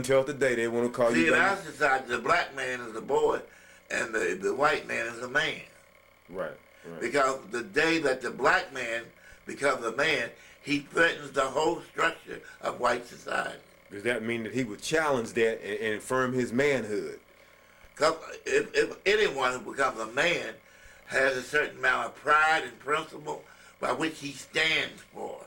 Until today, they want to call See, you. in our society, the black man is a boy, and the white man is a man. Right. Right. Because the day that the black man becomes a man, he threatens the whole structure of white society. Does that mean that he would challenge that and affirm his manhood? Because if anyone who becomes a man has a certain amount of pride and principle by which he stands for.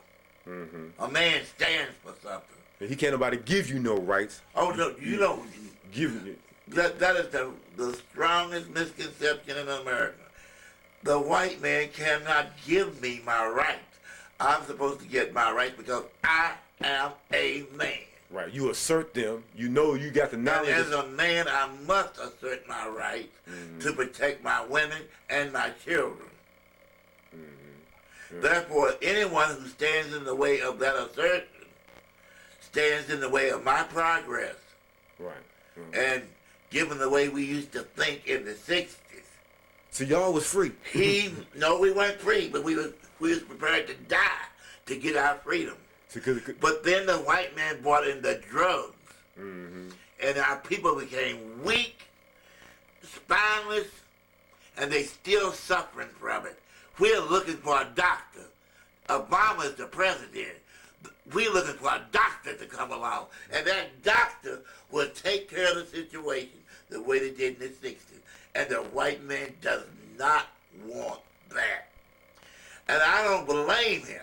Mm-hmm. A man stands for something. He can't nobody give you no rights. Oh, no, you don't. Give you. That is the strongest misconception in America. The white man cannot give me my rights. I'm supposed to get my rights because I am a man. Right, you assert them. You know you got the knowledge. And as a man, I must assert my rights to protect my women and my children. Therefore, anyone who stands in the way of that assertion stands in the way of my progress. Right. And given the way we used to think in the 60s. So y'all was free. No, we weren't free, but we was prepared to die to get our freedom. But then the white man brought in the drugs, and our people became weak, spineless, and they still suffering from it. We're looking for a doctor. Obama is the president. We're looking for a doctor to come along, and that doctor will take care of the situation the way they did in the 60s. And the white man does not want that. And I don't blame him,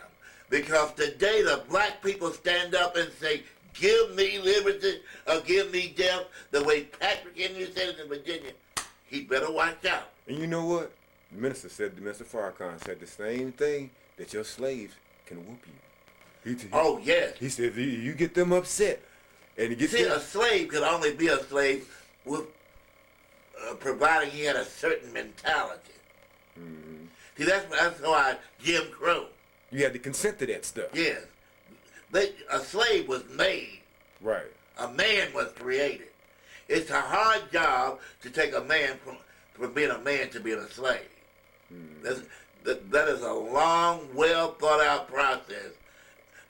because today the black people stand up and say, give me liberty or give me death, the way Patrick Henry said it in Virginia. He better watch out. And you know what? The Minister Farrakhan said the same thing, that your slaves can whoop you. Oh, yes. He said, if you get them upset, and a slave could only be a slave with providing he had a certain mentality. See, that's why Jim Crow. You had to consent to that stuff. Yes. A slave was made. Right. A man was created. It's a hard job to take a man from being a man to being a slave. That is a long, well thought out process.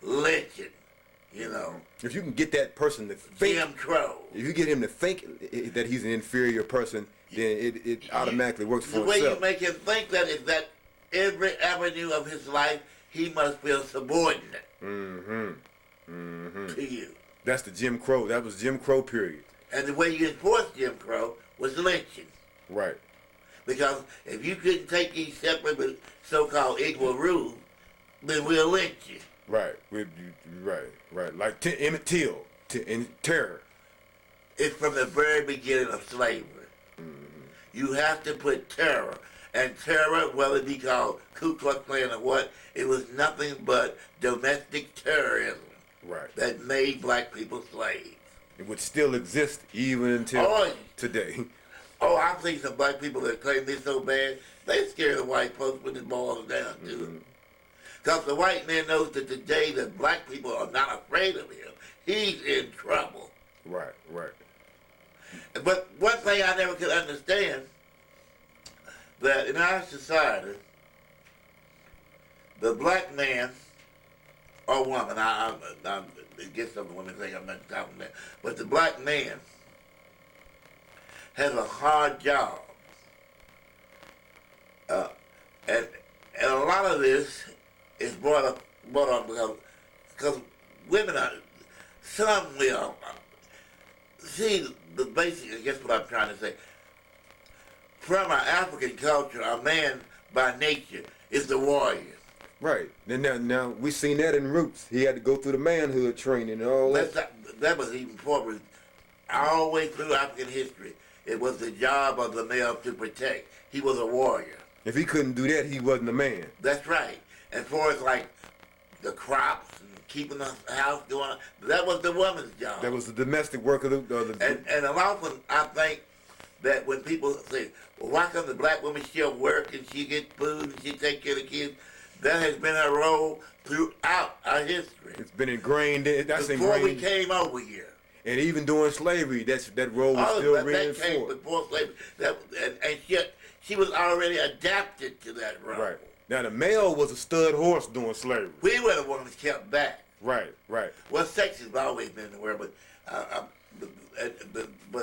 Lynching, you know. If you can get that person to think, Jim Crow. If you get him to think that he's an inferior person, then it automatically works for himself. The way you make him think that is that every avenue of his life, he must feel subordinate to you. That's the Jim Crow. That was Jim Crow period. And the way you enforced Jim Crow was lynching. Right. Because if you couldn't take these separate but so-called equal rules, then we'll lynch you. Right. Right. Like Emmett Till in terror. It's from the very beginning of slavery. You have to put terror. And terror, whether it be called Ku Klux Klan or what, it was nothing but domestic terrorism. Right. That made black people slaves. It would still exist even until today. Oh, I've seen some black people that claim they're so bad, they scare the white folks when it boils down to it. Because the white man knows that the day that black people are not afraid of him, he's in trouble. Right. But one thing I never could understand, that in our society, the black man or woman, I get some women think I'm not talking that, but the black man has a hard job. And a lot of this is brought on because women are, some will. See, the basic, I guess what I'm trying to say, from our African culture, a man by nature is the warrior. Right. Now we seen that in Roots. He had to go through the manhood training and all that. That was even before, all the way through African history. It was the job of the male to protect. He was a warrior. If he couldn't do that, he wasn't a man. That's right. As far as like the crops and keeping the house going, that was the woman's job. That was the domestic work of the and often I think that when people say, well, why come the black woman, she'll work and she get food and she take care of the kids, that has been her role throughout our history. It's been ingrained. Before we came over here. And even during slavery, that role was still reinforced. That came before slavery. And she was already adapted to that role. Right. Now the male was a stud horse during slavery. We were the ones kept back. Right. Well, sex has always been in the world, but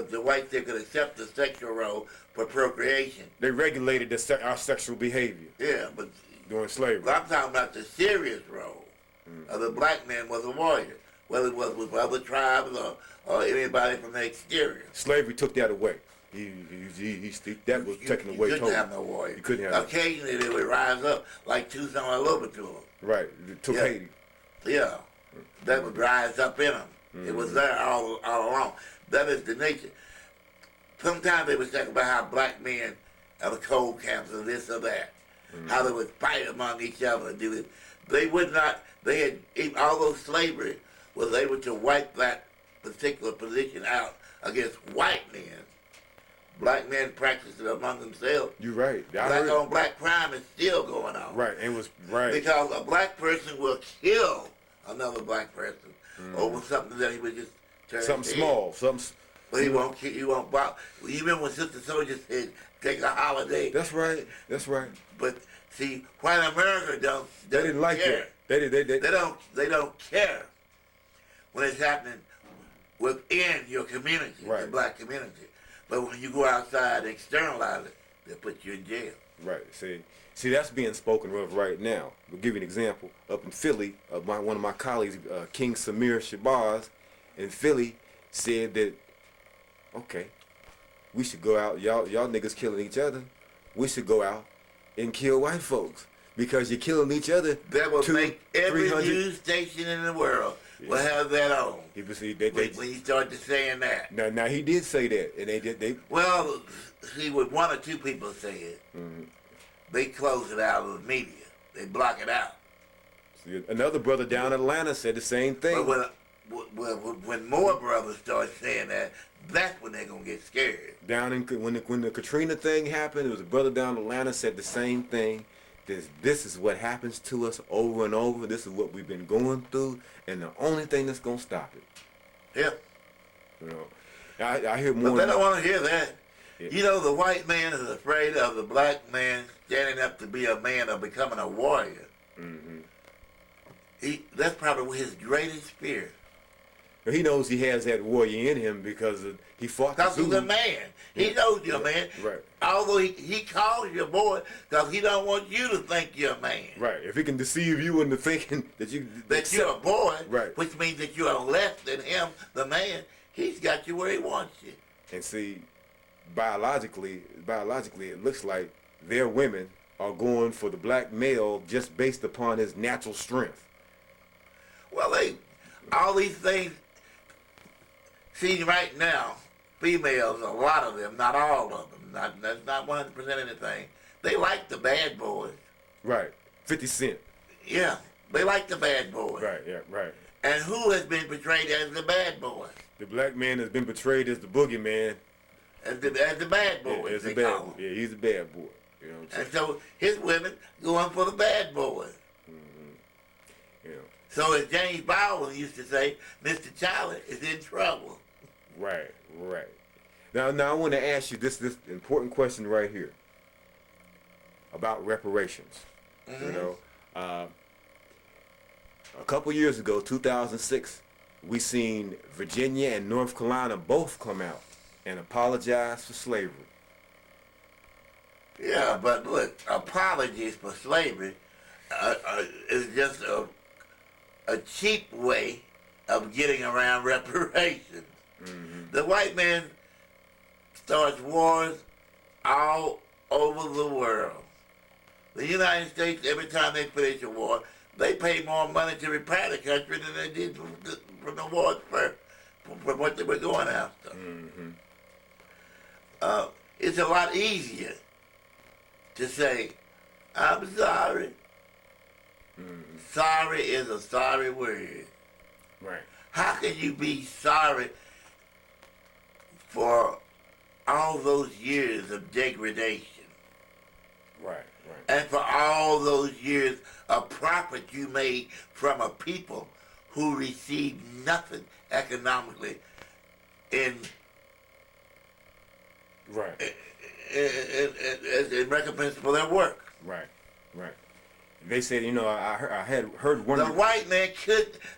because the whites they could accept the sexual role for procreation. They regulated our sexual behavior. Yeah, but during slavery. I'm talking about the serious role of the black man was a warrior, whether it was with other tribes or anybody from the exterior. Slavery took that away. That was taken away. You couldn't have no warrior. You couldn't have. Occasionally they would rise up like Tucson all over to them. Right, it took Haiti. Yeah, that would rise up in them. It was there all along. That is the nature. Sometimes they would talk about how black men are the cold camps or this or that. How they would fight among each other and do it. They would not, they had, although slavery was able to wipe that particular position out against white men, black men practiced it among themselves. You're right. Black on black crime is still going on. Right, and it was right. Because a black person will kill another black person over something that he would just turn something small, something. But he won't kill, he won't bother. Even when Sister Soldier said, take a holiday. That's right, that's right. But see, white America they didn't like care. That. They don't care when it's happening within your community, the black community. But when you go outside and externalize it, they put you in jail. Right. See, that's being spoken of right now. We'll give you an example. Up in Philly, one of my colleagues, King JohnShabazz, in Philly, said that, okay, we should go out. Y'all niggas killing each other. We should go out and kill white folks because you're killing each other. That will make every news station in the world will have that on. When you start to saying that. Now he did say that, and they. Well, see, with one or two people say it, they close it out of the media. They block it out. See, another brother down in Atlanta said the same thing. But when more brothers start saying that, that's when they're gonna get scared. When the Katrina thing happened, it was a brother down in Atlanta said the same thing. This is what happens to us over and over. This is what we've been going through, and the only thing that's gonna stop it. Yeah. You know, I hear more. But they don't want to hear that. Yeah. You know, the white man is afraid of the black man standing up to be a man or becoming a warrior. That's probably his greatest fear. He knows he has that warrior in him because he fought. Because he's a man. He knows you're a man. Right. Although he calls you a boy because he don't want you to think you're a man. Right. If he can deceive you into thinking that you're a boy, right, which means that you are less than him, the man, he's got you where he wants you. And see, biologically, it looks like their women are going for the black male just based upon his natural strength. Well, all these things. See, right now, females, a lot of them, not all of them, that's not 100% anything, they like the bad boys. Right. 50 Cent. Yeah, they like the bad boys. Right, yeah, right. And who has been portrayed as the bad boy? The black man has been portrayed as the boogeyman. As the bad boy, as the bad boy. Yeah, he's a bad boy. You know what I'm saying? And so his women going for the bad boys. Yeah. So as James Baldwin used to say, Mr. Charlie is in trouble. Right. Now I want to ask you this important question right here about reparations. You know, a couple years ago, 2006, we seen Virginia and North Carolina both come out and apologize for slavery. Yeah, but look, apologies for slavery is just a cheap way of getting around reparations. The white man starts wars all over the world. The United States, every time they finish a war, they pay more money to repair the country than they did from the wars from what they were going after. It's a lot easier to say, I'm sorry. Sorry is a sorry word. Right. How can you be sorry for all those years of degradation? Right. And for all those years of profit you made from a people who received nothing economically in recompense for their work. Right. They said, you know, I had heard one. The white man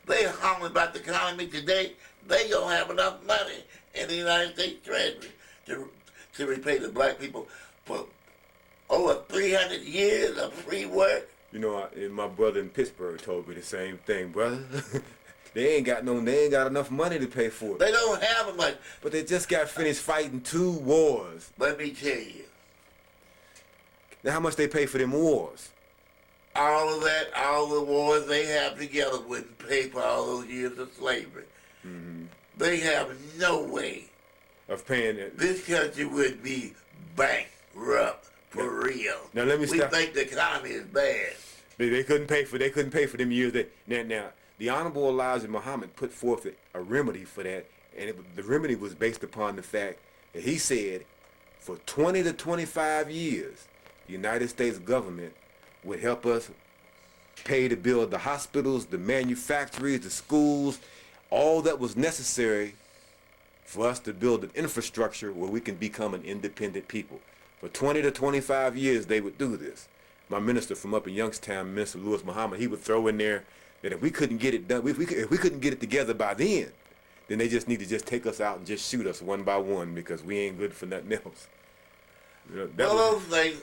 they holler about the economy today. They don't have enough money in the United States Treasury to repay the black people for over 300 years of free work. You know, my brother in Pittsburgh told me the same thing, brother. They ain't got enough money to pay for it. They don't have much. But they just got finished fighting 2 wars. Let me tell you. Now, how much they pay for them wars? All of that, all the wars they have together wouldn't pay for all those years of slavery. Mm-hmm. They have no way of paying it. This country would be bankrupt for real. Now let me stop. We think the economy is bad. They couldn't pay for them years. Now the Honorable Elijah Muhammad put forth a remedy for that, and the remedy was based upon the fact that he said for 20 to 25 years, the United States government would help us pay to build the hospitals, the manufactories, the schools, all that was necessary for us to build an infrastructure where we can become an independent people. For 20 to 25 years, they would do this. My minister from up in Youngstown, Minister Lewis Muhammad, he would throw in there that if we couldn't get it done, if we couldn't get it together by then they just need to just take us out and just shoot us one by one because we ain't good for nothing else. You know, those things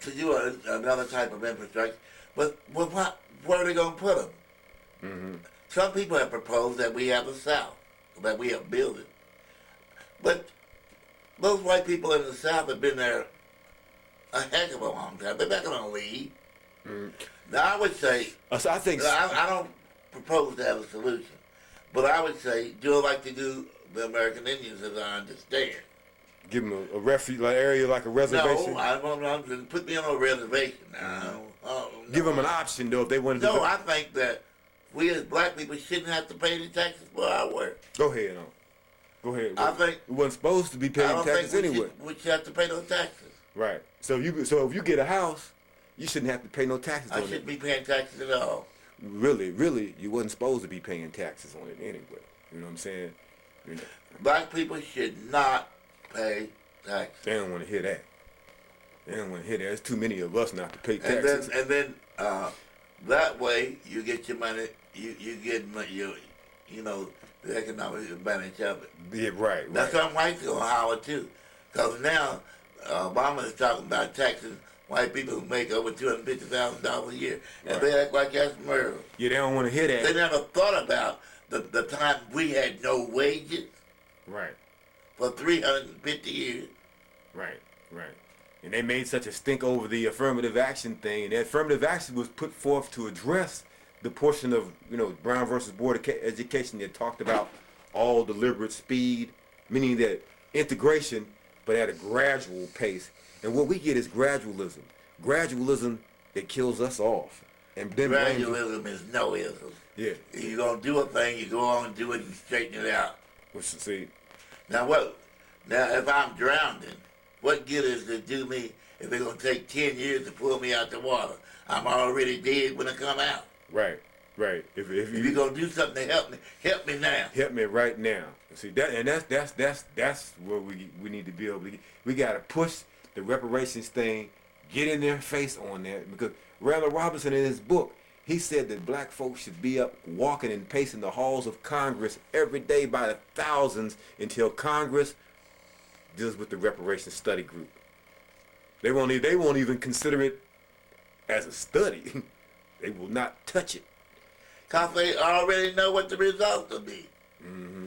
to do another type of infrastructure, but where are they going to put them? Mm-hmm. Some people have proposed that we have a South, that we have built it. But those white people in the South have been there a heck of a long time. They're not going to leave. Mm. Now, I would say, I don't propose to have a solution, but I would say do it like they do the American Indians, as I understand. Give them a refuge area, like a reservation? No, I'm put me on a reservation now. Mm-hmm. Give them an option, though, if they wanted to. No, I think that we as black people shouldn't have to pay any taxes for our work. Go ahead, Go ahead. I think we wasn't supposed to be paying taxes anyway. We should have to pay those taxes. Right. So if you get a house, you shouldn't have to pay no taxes on it. I shouldn't be paying taxes at all. Really, you wasn't supposed to be paying taxes on it anyway. You know what I'm saying? You know. Black people should not pay taxes. They don't want to hear that. There's too many of us not to pay taxes. And then that way you get your money. You get the economic advantage of it. Yeah, right. That's why whites go Howard too, because now Obama is talking about taxing white people who make over $250,000 a year, and they act like that's murder. Yeah, they don't want to hear that. They never thought about the time we had no wages. Right. For 350 years. Right. And they made such a stink over the affirmative action thing. And the affirmative action was put forth to address the portion of, Brown versus Board of Education that talked about all deliberate speed, meaning that integration, but at a gradual pace. And what we get is gradualism. Gradualism that kills us off. And then gradualism is no-ism. Yeah. You're going to do a thing, you go on and do it and straighten it out. See. Now, if I'm drowning, what good is it to do me if it's going to take 10 years to pull me out the water? I'm already dead when I come out. Right. If you're going to do something to help me now. Help me right now. See, that's where we need to be able to get. We got to push the reparations thing, get in their face on that, because Randall Robinson in his book, he said that black folks should be up walking and pacing the halls of Congress every day by the thousands until Congress deals with the reparations study group. They won't even consider it as a study. They will not touch it. Because they already know what the result will be. Mm-hmm.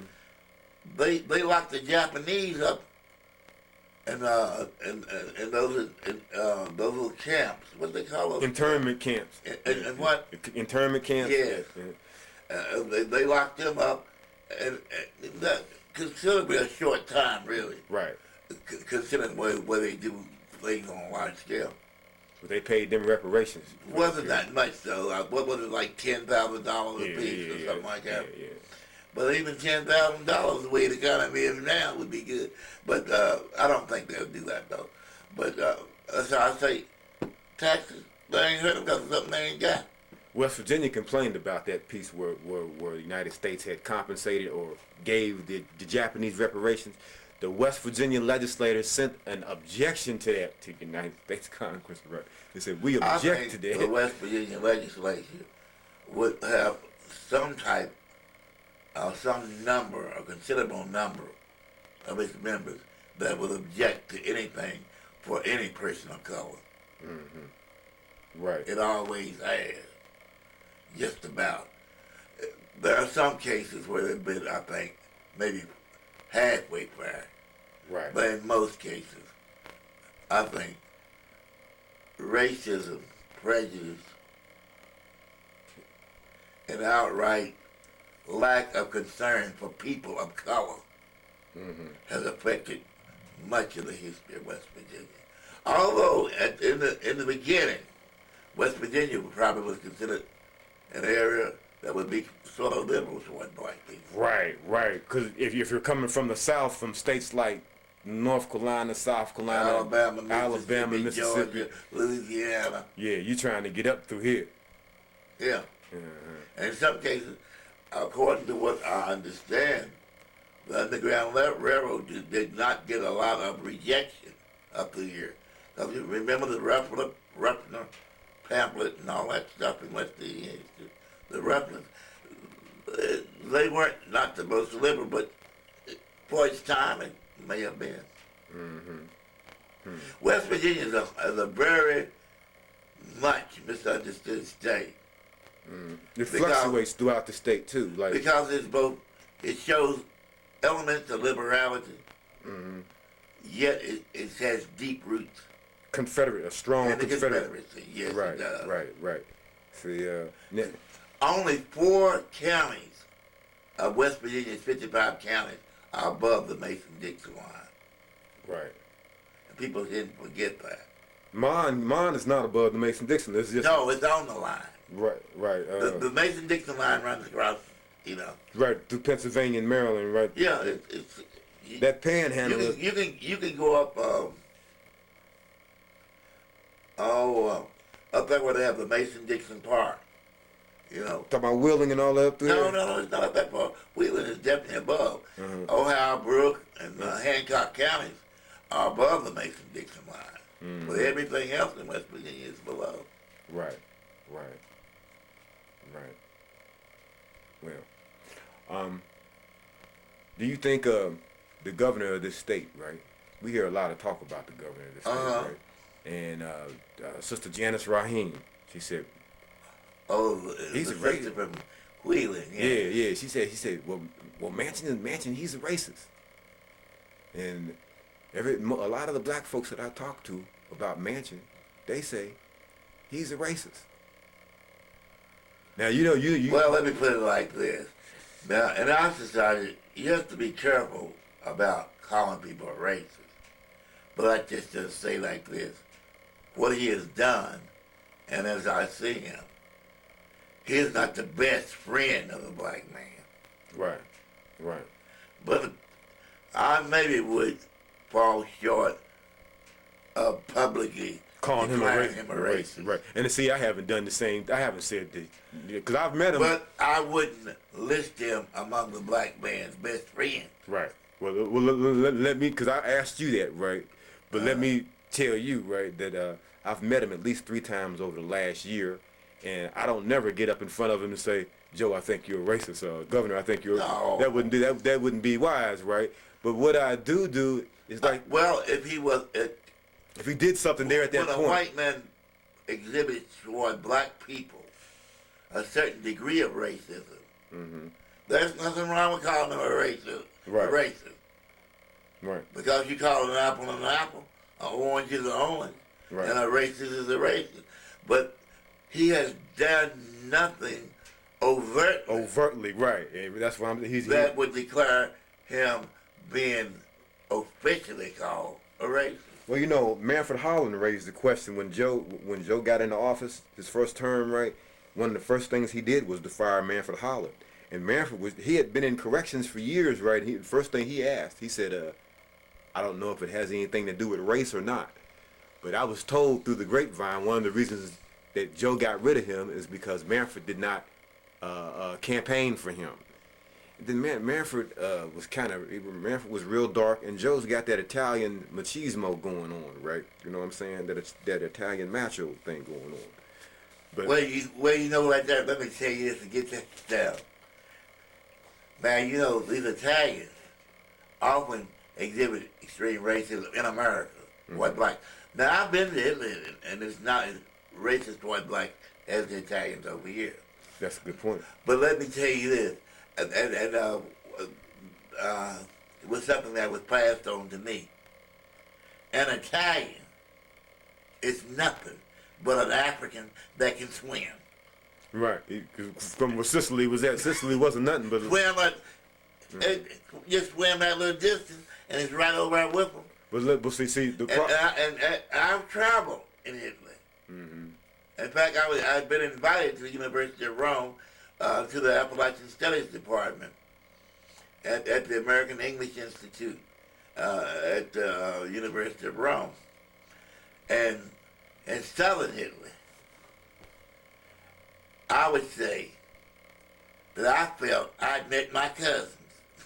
They locked the Japanese up in those little camps. What they call them? Internment camps. And what? Internment camps. Yes. They locked them up, and that considerably a short time, really. Right. Considering where they do things on a large scale. But they paid them reparations. Wasn't that much though? What was it, like $10,000 a piece or something like that? Yeah. But even $10,000 the way the economy is now would be good. But I don't think they'll do that though. But so I say taxes. They ain't heard because of something they ain't got. West Virginia complained about that piece where the United States had compensated or gave the Japanese reparations. The West Virginia legislators sent an objection to that to the United States Congress. Right? They said, we object to that. The West Virginia legislature would have some type, some number, a considerable number of its members that would object to anything for any person of color. Right. It always has, just about. There are some cases where they've been, I think, maybe halfway fair. Right. But in most cases, I think racism, prejudice, and outright lack of concern for people of color has affected much of the history of West Virginia. Although in the beginning, West Virginia probably was considered an area that would be sort of liberal toward black people. Right, right. Because if you're coming from the South, from states like North Carolina, South Carolina, Alabama, Mississippi, Georgia, Louisiana. Yeah, you're trying to get up through here. Yeah. And in some cases, according to what I understand, the Underground Railroad did not get a lot of rejection up through here. Because you remember the Ruffner pamphlet and all that stuff in West Virginia, the Ruffners, they weren't not the most liberal, but for its time it may have been. West Virginia is a very much misunderstood state. It fluctuates throughout the state too, like because it's both. It shows elements of liberality, yet it has deep roots. Confederate, a strong Confederacy. Yes, right, it does. right. See, only 4 counties of West Virginia's 55 counties are above the Mason-Dixon line. Right. And people didn't forget that. Mine is not above the Mason-Dixon. It's just no, it's on the line. Right. The Mason-Dixon line runs across, right through Pennsylvania and Maryland, right. Yeah, that panhandle. You can go up. Up there where they have the Mason-Dixon Park. Talking about Wheeling and all that up there? No, it's not up that far. Wheeling is definitely above. Ohio, Brook, and Hancock counties are above the Mason-Dixon line. But everything else in West Virginia is below. Right. Well, do you think the governor of this state, right? We hear a lot of talk about the governor of this state, right? And Sister Janice Rahim, she said, he's a racist from Wheeling. Yeah. She said, well, Manchin, he's a racist. And a lot of the black folks that I talk to about Manchin, they say he's a racist. Now you Well, let me put it like this. Now, in our society, you have to be careful about calling people a racist. But I just say like this: what he has done, and as I see him, he is not the best friend of the black man. Right. But I maybe would fall short of publicly calling him a racist. Right. And see, I haven't done the same. I haven't said that because I've met him. But I wouldn't list him among the black man's best friends. Right. Well, let me, because I asked you that, right? But let me tell you, right, that I've met him at least 3 times over the last year, and I don't never get up in front of him and say, Joe, I think you're a racist, Governor, I think you're. No. That wouldn't do that. That wouldn't be wise, right? But what I do is like. Well, if he was. If he did something there at that point. When a white man exhibits toward black people a certain degree of racism, there's nothing wrong with calling him a racist. Right. A racist. Right. Because you call an apple, an orange is an orange, and a racist is a racist. But he has done nothing overtly, right. That's why that would declare him being officially called a racist. Well, Manfred Holland raised the question when Joe got into office, his first term, right? One of the first things he did was to fire Manfred Holland. And Manfred he had been in corrections for years, right? The first thing he asked, he said, I don't know if it has anything to do with race or not, but I was told through the grapevine one of the reasons that Joe got rid of him is because Manfred did not campaign for him. Then Manfred Manfred was real dark, and Joe's got that Italian machismo going on, right? You know what I'm saying? That Italian macho thing going on. But like that, let me tell you this to get that stuff. Man, these Italians often exhibit extreme racism in America, white black. Now I've been to Italy, and it's not as racist white black as the Italians over here. That's a good point. But let me tell you this, it was something that was passed on to me. An Italian is nothing but an African that can swim. Right, because from where Sicily was at, Sicily wasn't nothing but just swim that little distance, and it's right over there with them. But see, and I've traveled in Italy. In fact, I've been invited to the University of Rome, to the Appalachian Studies Department at the American English Institute at the University of Rome, and in southern Italy. I would say that I felt I'd met my cousins.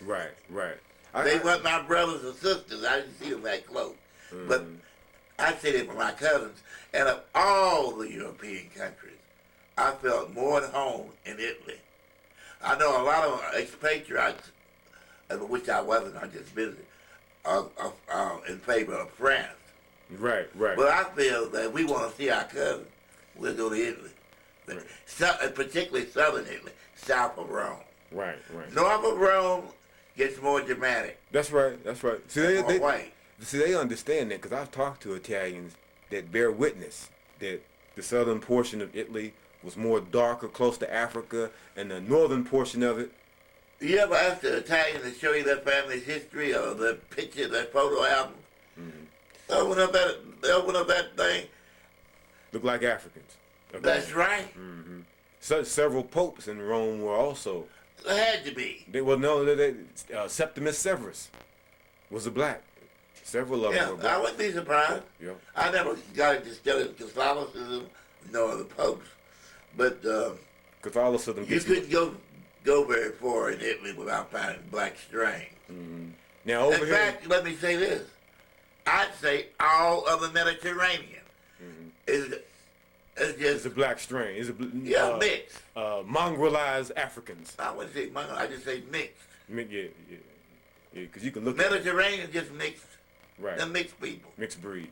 Right. They weren't my brothers or sisters. I didn't see them that close. But I'd say they were my cousins. And of all the European countries, I felt more at home in Italy. I know a lot of expatriates, which I wasn't, I just visited, are in favor of France. Right. But I feel that if we want to see our cousins, we'll go to Italy. Right. Particularly southern Italy, south of Rome. Right. North of Rome gets more dramatic. That's right. See, white. See, they understand that because I've talked to Italians that bear witness that the southern portion of Italy was more darker, close to Africa, and the northern portion of it. You ever ask the Italian to show you their family's history or their picture, their photo album? They open up that thing. Look like Africans. Okay. That's right. So several popes in Rome were also. It had to be. Septimus Severus was a black. Several of them were black. I wouldn't be surprised. Yeah. I never got into studying Catholicism, nor the popes, but Catholicism. You couldn't go very far in Italy without finding black strains. Now over in fact, let me say this: I'd say all of the Mediterranean is it's a black strain. It's mixed. Mongrelized Africans. I wouldn't say mongrel. I just say mixed. Yeah. Because you can look. Mediterranean just mixed. Right. They're mixed people. Mixed breed.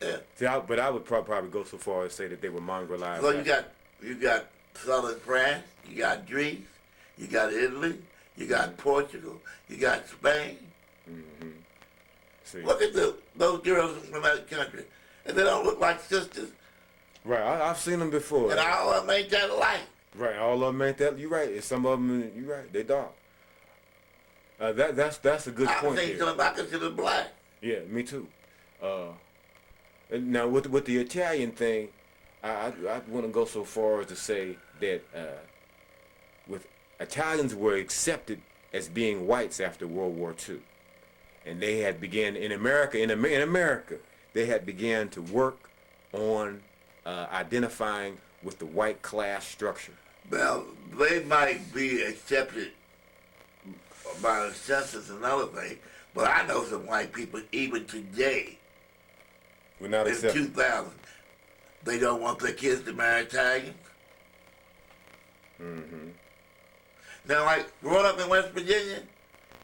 Yeah. See, but I would probably go so far as say that they were mongrelized. Well, you got southern France. You got Greece. You got Italy. You got Portugal. You got Spain. See. Look at those girls from that country, and they don't look like sisters. Right, I've seen them before. And all of them ain't that alike. Right, all of them ain't that. You're right. And some of them, you're right. They dark. That's a good point. I consider them black. Yeah, me too. And now with the Italian thing, I want to go so far as to say that with Italians were accepted as being whites after World War II, and they had began in America. In America, they had began to work on identifying with the white class structure. Well, they might be accepted by the census and other things, but I know some white people even today, we're not in 2000, they don't want their kids to marry Italians. Now, like growing up in West Virginia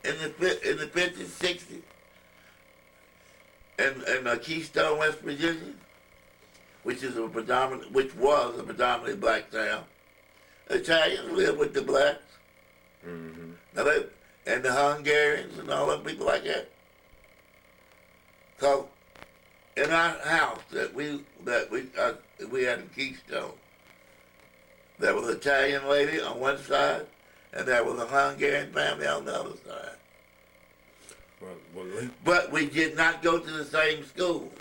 in the 50s, 60s, and Keystone, West Virginia, which was a predominantly black town. Italians live with the blacks. Now and the Hungarians and all them people like that. So in our house that we had in Keystone, there was an Italian lady on one side, and there was a Hungarian family on the other side. But we did not go to the same school.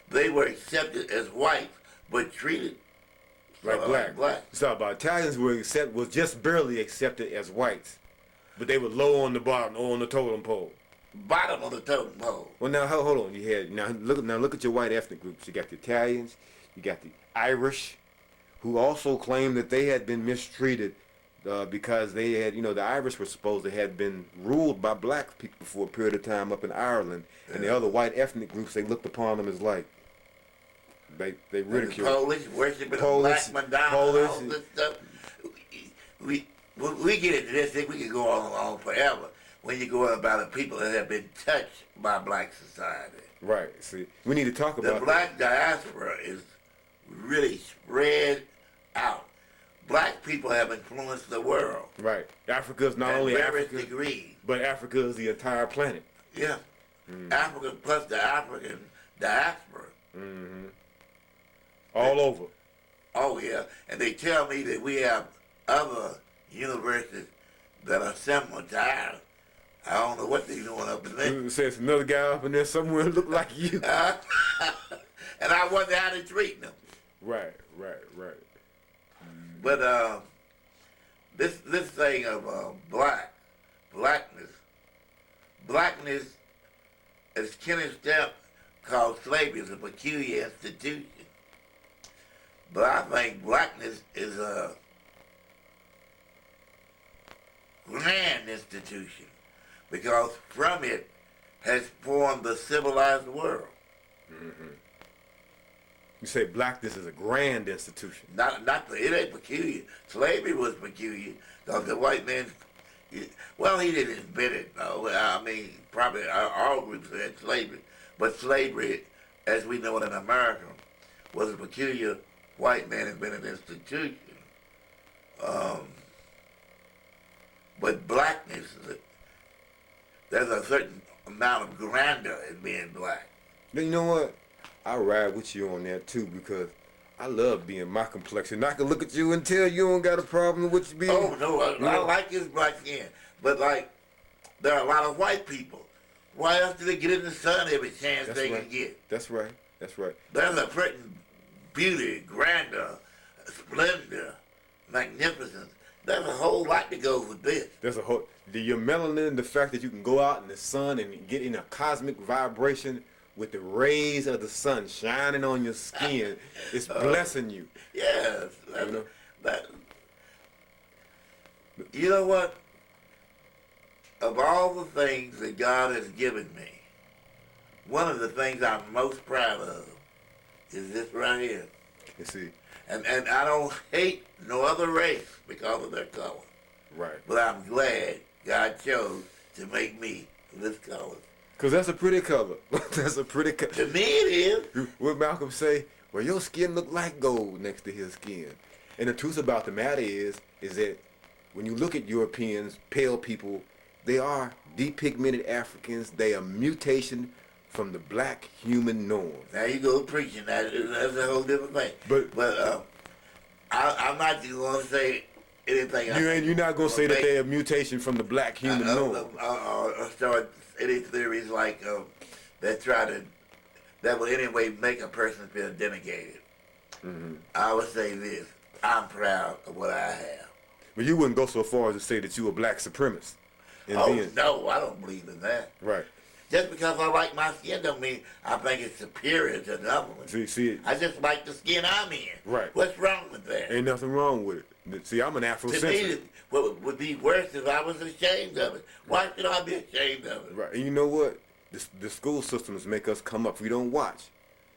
They were accepted as whites, but treated like black. So about Italians was just barely accepted as whites, but they were low on the bottom, on the totem pole. Bottom of the totem pole. Well, now hold on. You had look at your white ethnic groups. You got the Italians, you got the Irish, who also claimed that they had been mistreated because they had, the Irish were supposed to have been ruled by black people for a period of time up in Ireland, and the other white ethnic groups, they looked upon them as like. They ridiculed. The Polish worshiping Black Madonna, all this stuff. We get into this thing, we could go on forever. when you go about the people that have been touched by black society. Right. See, we need to talk about the black diaspora is really spread out. Black people have influenced the world. Right. Africa is not only Africa, degrees, but Africa is the entire planet. Yeah. Africa plus the African diaspora. All over. Oh, yeah. And they tell me that we have other universities that are similar to ours. I don't know what they're doing up in there. It says another guy up in there somewhere look like you. And I wonder how they're treating them. Right. But this thing of blackness, as Kenneth Stamp called slavery, is a peculiar institution. But I think blackness is a grand institution because from it has formed the civilized world. You say blackness is a grand institution. It ain't peculiar. Slavery was peculiar because the white man, he didn't invent it. No, I mean, probably all groups had slavery, but slavery, as we know it in America, was a peculiar white man invented institution. But blackness, there's a certain amount of grandeur in being black. Then you know what? I ride with you on that too because I love being my complexion. I can look at you and tell you don't got a problem with you being. Oh no, I like his black skin, but like there are a lot of white people. Why else do they get in the sun every chance they can get? That's right. There's a certain beauty, grandeur, splendor, magnificence. There's a whole lot that goes with this. Your melanin, the fact that you can go out in the sun and get in a cosmic vibration with the rays of the sun shining on your skin, it's blessing you. Yes. You know what? Of all the things that God has given me, one of the things I'm most proud of is this right here. You see. And I don't hate no other race because of their color. Right. But I'm glad God chose to make me this color. Because that's a pretty color. That's a pretty color. To me it is. What Malcolm say, well, your skin look like gold next to his skin. And the truth about the matter is that when you look at Europeans, pale people, they are depigmented Africans. They are mutation from the black human norm. Now you go preaching that. That's a whole different thing. But I'm not just going to say anything. You're not going to say that they're a mutation from the black human norm. Start any theories like that will anyway make a person feel denigrated. I would say this: I'm proud of what I have. But you wouldn't go so far as to say that you a black supremacist. No, I don't believe in that. Right. Just because I like my skin don't mean I think it's superior to another one. See, I just like the skin I'm in. Right. What's wrong with that? Ain't nothing wrong with it. See, I'm an Afrocentric. To me, what would be worse if I was ashamed of it. Why should I be ashamed of it? Right. And you know what? The school systems make us come up. If we don't watch,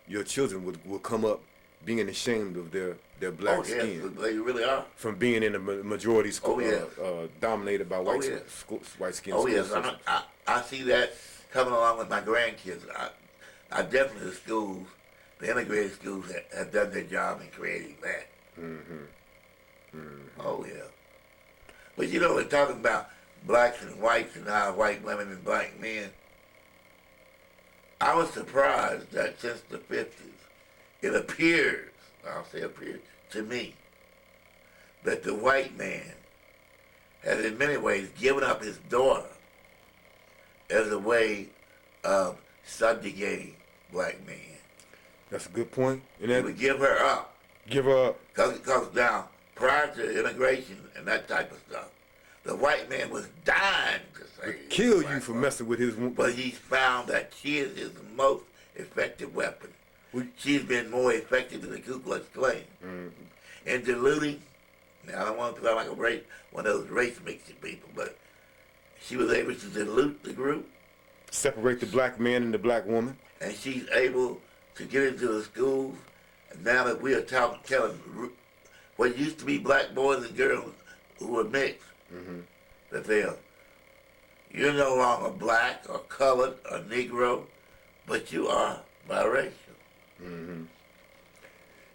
your children will come up being ashamed of their black skin. Oh, yes, they really are. From being in a majority school, dominated by white skin. Oh, yes. I see that coming along with my grandkids. I definitely, the integrated schools have done their job in creating that. Oh, yeah. But you know, we're talking about blacks and whites and how white women and black men. I was surprised that since the 50s, it appears, I'll say appears, to me, that the white man has in many ways given up his daughter as a way of subjugating black men. That's a good point. And he would give her up. Give her up. Because now, prior to integration and that type of stuff, the white man was dying to say kill you for messing with his woman. But he's found that she is his most effective weapon. She's been more effective than the Ku Klux Klan. In diluting, now I don't want to sound like one of those race mixing people, but she was able to dilute the group. Separate the black man and the black woman. And she's able to get into the schools. And now that we are telling what used to be black boys and girls who were mixed, that they're, You're no longer black or colored or Negro, but you are biracial. Mm-hmm.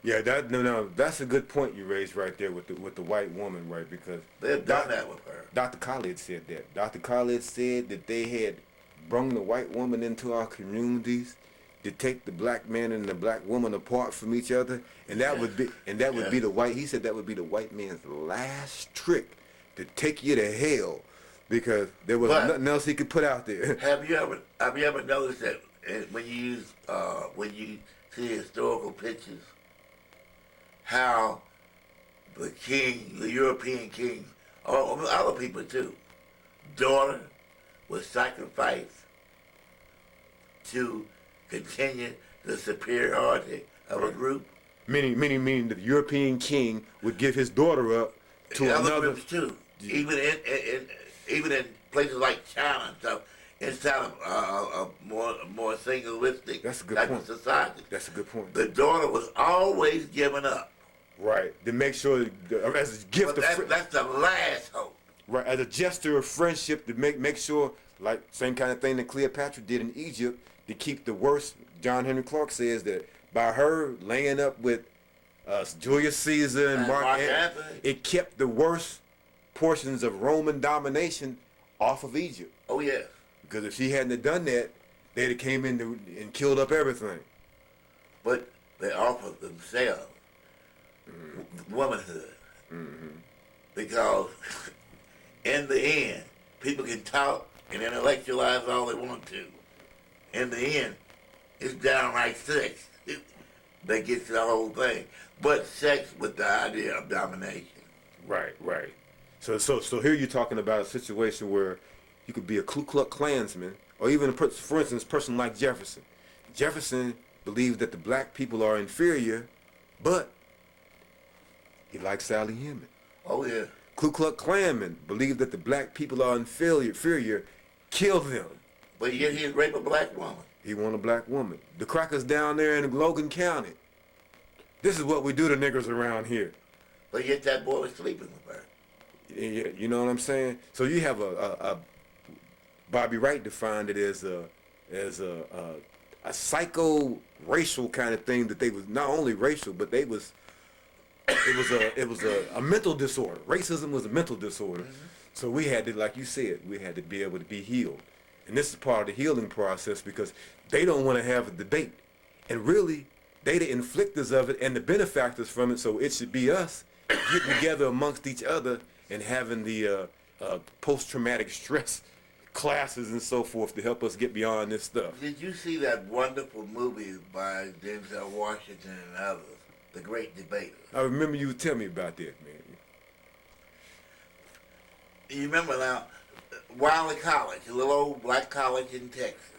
Yeah, that's a good point you raised right there with the white woman, right? Because they've done that with her. Dr. Khalid said that. Dr. Khalid said that they had brung the white woman into our communities to take the black man and the black woman apart from each other, and that would be the white. He said that would be the white man's last trick to take you to hell, because there was nothing else he could put out there. Have you ever noticed that when you see historical pictures, how the European kings, or other people too, daughter was sacrificed to continue the superiority of a group? Meaning the European king would give his daughter up to other groups too. Yeah. Even in places like China and stuff, inside of a more singlistic type of society. That's a good point. The daughter was always given up. Right. To make sure as a gift that's the last hope. Right. As a gesture of friendship, to make sure, like same kind of thing that Cleopatra did in Egypt, to keep the worst. John Henry Clark says that by her laying up with Julius Caesar and Mark Antony, it kept the worst portions of Roman domination off of Egypt. Oh yeah. Because if she hadn't have done that, they'd have came in and killed up everything. But they offered themselves womanhood. Mm-hmm. Because in the end, people can talk and intellectualize all they want to. In the end, it's downright sex that gets the whole thing. But sex with the idea of domination. Right. So here you're talking about a situation where you could be a Ku Klux Klansman, or even, for instance, a person like Jefferson. Jefferson believed that the black people are inferior, but he liked Sally Hemings. Oh yeah. Ku Klux Klanman believed that the black people are inferior, kill them. But yet he raped a black woman. He wanted a black woman. The crackers down there in Logan County. This is what we do to niggers around here. But yet that boy was sleeping with her. Yeah, you know what I'm saying? So you have a Bobby Wright defined it as a psycho-racial kind of thing, that they was not only racial, but it was a mental disorder. Racism was a mental disorder. Mm-hmm. So we had to, like you said, we had to be able to be healed. And this is part of the healing process, because they don't want to have a debate. And really, they the inflictors of it and the benefactors from it, so it should be us getting together amongst each other and having the post-traumatic stress classes and so forth to help us get beyond this stuff. Did you see that wonderful movie by Denzel Washington and others, The Great Debater? I remember you would tell me about that, man. You remember now, Wiley College, a little old black college in Texas,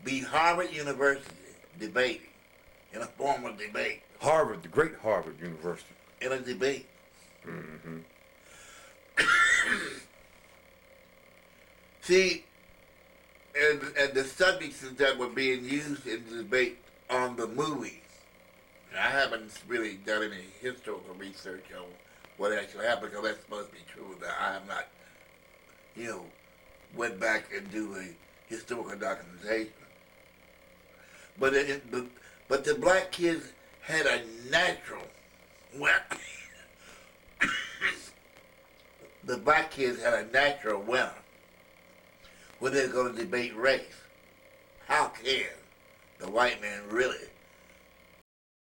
beat Harvard University debating, in a formal debate. Harvard, the great Harvard University. In a debate. Mm-hmm. See, and the subjects that were being used in the debate on the movies, I haven't really done any historical research on what actually happened, because that's supposed to be true, that I have not, went back and do a historical documentation. But the black kids had a natural, the black kids had a natural winner when they're going to debate race. How can the white man really